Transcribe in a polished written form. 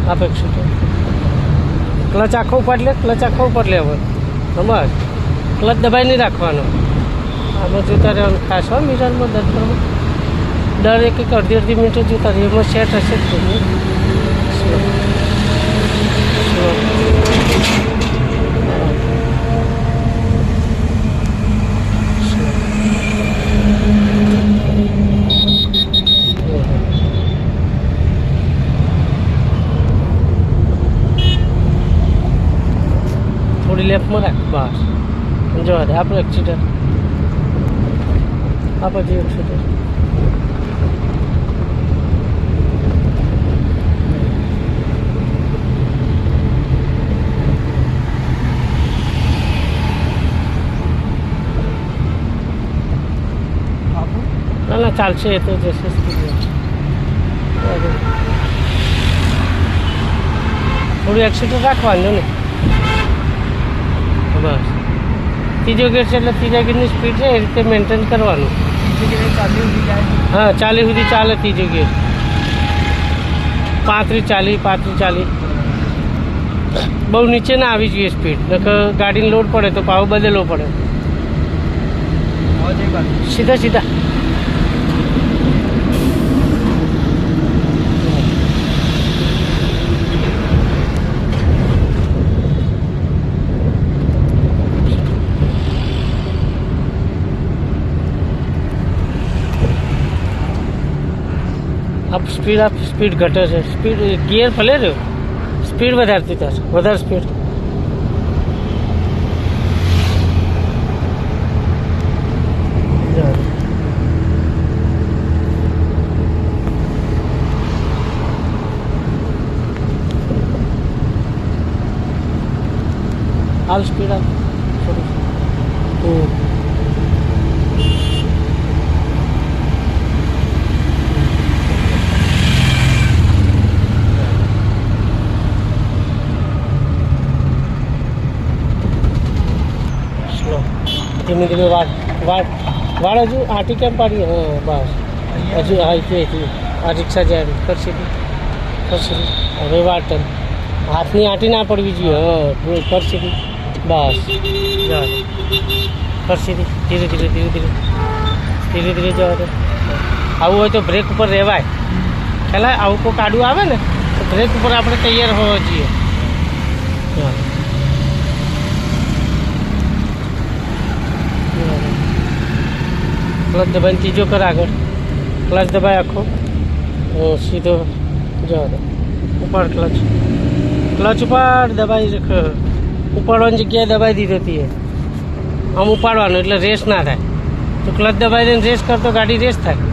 आप एक्सीटर क्लच आखो उपाड़ ले હવે સમજ ક્લચ દબાઈ નહીં રાખવાનો આમાં જોતા રહેવાનું ખાસ હોય મિરરમાં દર એક અડધી મિનિટે જોતા રહે એમાં સેટ હશે જ નહીં થોડી લેફ્ટમાં રાખ બસ જવા દે આપણું એક્સિડર આપણે એક્સિડર ના ચાલશે એ તો જશે થોડું એક્સિડર રાખવાનું ને બસ ત્રીજો ગેર છે એટલે ત્રીજા ગેરની સ્પીડ છે એ રીતે મેન્ટેન કરવાનું હા 40 સુધી ચાલે ત્રીજો ગેર 35 40 બહુ નીચે ના આવી જોઈએ સ્પીડ નકર ગાડીને લોડ પડે તો પાવ બદલવો પડે સીધા आप स्पीड घटे છે સ્પીડ ગિયર ભલે રહ્યો સ્પીડ વધારતી થશે વધારે સ્પીડ હાલ સ્પીડ આપ ધીમે ધીમે વાળ હજુ આંટી કેમ પાડી હા બસ હજુ હા અહીંથી આ રિક્ષા જાય કરશે હવે વાળ ટન હાથની આંટી ના પડવી જોઈએ હા કરશે બસ જવા કરશે ધીરે ધીરે જવા દે આવું હોય તો બ્રેક ઉપર રહેવાય ખ્યાલ આવું કોઈ કાઢું આવે ને તો બ્રેક ઉપર આપણે તૈયાર હોવા જોઈએ ક્લચ દબાઈને ત્રીજો કર આગળ ક્લચ દબાઈ આખો સીધો જવા દે ઉપાડ ક્લચ ઉપાડ દબાઈ ઉપાડવાની જગ્યાએ દબાઈ દીધો હતી આમ ઉપાડવાનું એટલે રેસ ના થાય તો ક્લચ દબાઈ દઈને રેસ કરતો ગાડી રેસ થાય